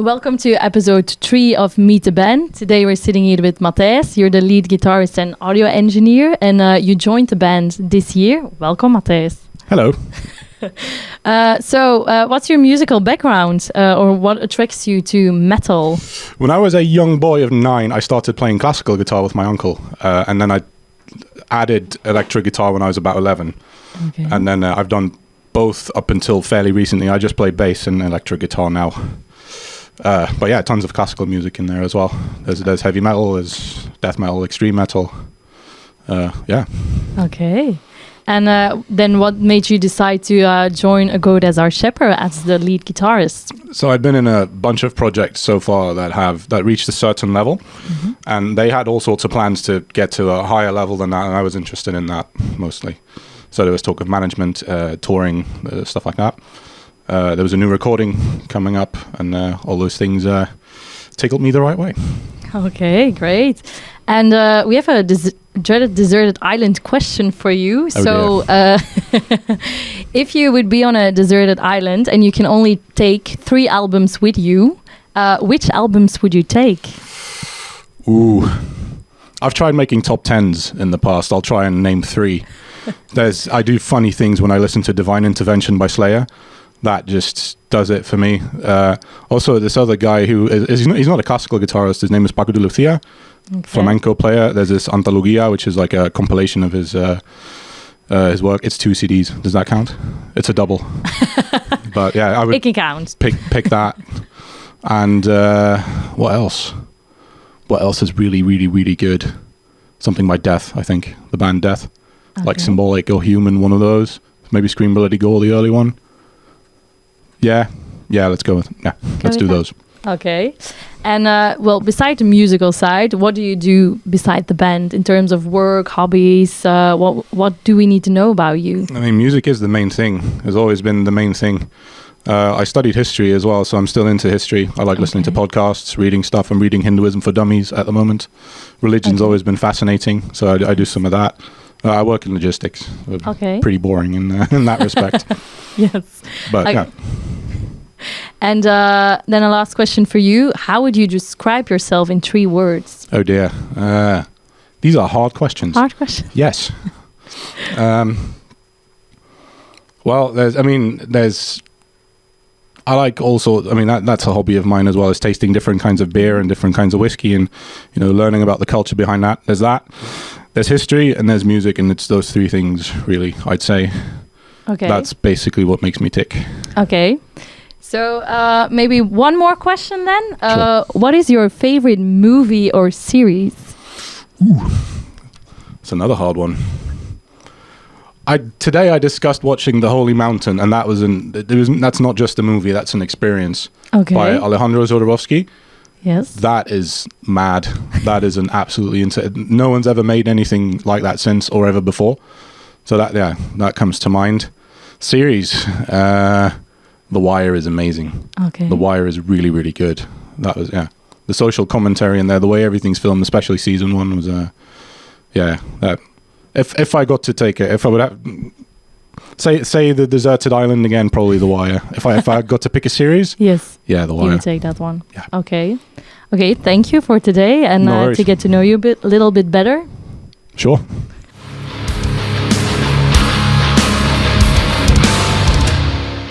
welcome to episode 3 of Meet the Band. Today we're sitting here with Mathijs. You're the lead guitarist and audio engineer, and you joined the band this year. Welcome, Mathijs. Hello. What's your musical background, or what attracts you to metal? When I was a young boy of 9, I started playing classical guitar with my uncle, and then I added electric guitar when I was about 11. Okay. And then I've done both up until fairly recently. I just play bass and electric guitar now. But yeah, tons of classical music in there as well. There's heavy metal, there's death metal, extreme metal. Yeah. Okay. And then what made you decide to join AGAOS as our shepherd as the lead guitarist? So I'd been in a bunch of projects so far that reached a certain level, and they had all sorts of plans to get to a higher level than that, and I was interested in that mostly. So there was talk of management, touring, stuff like that. There was a new recording coming up, and all those things tickled me the right way. Okay, great. And we have a dreaded deserted island question for you. If you would be on a deserted island and you can only take 3 albums with you, which albums would you take? Ooh, I've tried making top 10s in the past. I'll try and name 3. I do funny things when I listen to Divine Intervention by Slayer. That just does it for me. Also, this other guy who he's not a classical guitarist. His name is Paco de Lucia, flamenco player. There's this Antologia, which is like a compilation of his work. It's 2 CDs. Does that count? It's a double. But yeah, I would. It can count. Pick that. And what else? What else is really, really, really good? Something by Death, I think. The band Death. Okay. Like Symbolic or Human, one of those. Maybe Scream Bloody Gore, the early one. Yeah, let's go with let's do those. Okay. And beside the musical side, what do you do beside the band in terms of work, hobbies? What do we need to know about you? I mean, music is the main thing. Has always been the main thing. I studied history as well, so I'm still into history. I like listening to podcasts, reading stuff. I'm reading Hinduism for Dummies at the moment. Religion's always been fascinating, so I do some of that. I work in logistics. Pretty boring in that respect. Yes. But yeah. And then a last question for you. How would you describe yourself in 3 words? Oh dear. These are hard questions. Hard questions? Yes. Well, I like also, that's a hobby of mine as well, is tasting different kinds of beer and different kinds of whiskey and, learning about the culture behind that. There's that. There's history and there's music, and it's those 3 things, really, I'd say. Okay. That's basically what makes me tick. Okay. So maybe one more question then. Sure. What is your favorite movie or series? Ooh, that's another hard one. Today I discussed watching The Holy Mountain, and that's not just a movie, that's an experience. Okay. By Alejandro Jodorowsky. Yes. That is mad. That is an absolutely insane. No one's ever made anything like that since or ever before. So that comes to mind. Series, The Wire is amazing. Okay. The Wire is really, really good. That was the social commentary in there, the way everything's filmed, especially season 1 was that. If I got to take it, if I would have say the deserted island again, probably The Wire. If I got to pick a series, yes, The Wire. You would take that one. Yeah. Okay. Thank you for today and to get to know you a little bit better. Sure.